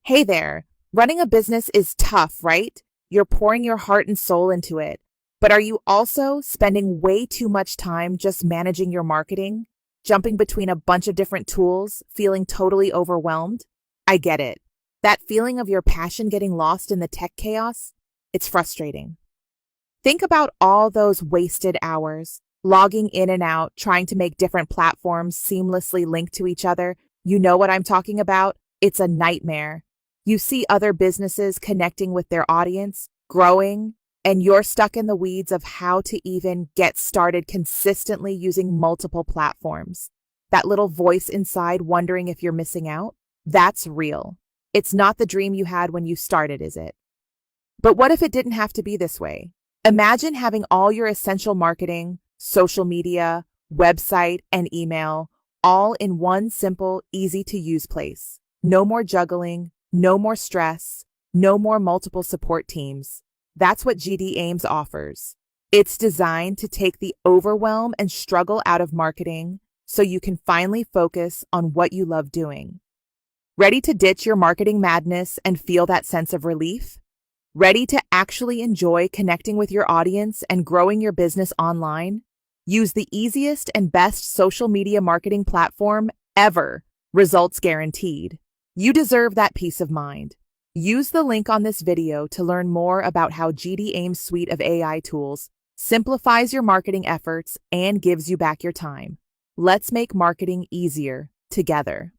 Hey there. Running a business is tough, right? You're pouring your heart and soul into it. But are you also spending way too much time just managing your marketing, jumping between a bunch of different tools, feeling totally overwhelmed? I get it. That feeling of your passion getting lost in the tech chaos? It's frustrating. Think about all those wasted hours, logging in and out, trying to make different platforms seamlessly link to each other. You know what I'm talking about? It's a nightmare. You see other businesses connecting with their audience, growing, and you're stuck in the weeds of how to even get started consistently using multiple platforms. That little voice inside wondering if you're missing out? That's real. It's not the dream you had when you started, is it? But what if it didn't have to be this way? Imagine having all your essential marketing, social media, website, and email all in one simple, easy to use place. No more juggling, no more stress, no more multiple support teams. That's what GD Ames offers. It's designed to take the overwhelm and struggle out of marketing so you can finally focus on what you love doing. Ready to ditch your marketing madness and feel that sense of relief? Ready to actually enjoy connecting with your audience and growing your business online? Use the easiest and best social media marketing platform ever. Results guaranteed. You deserve that peace of mind. Use the link on this video to learn more about how GD Ames' suite of AI tools simplifies your marketing efforts and gives you back your time. Let's make marketing easier together.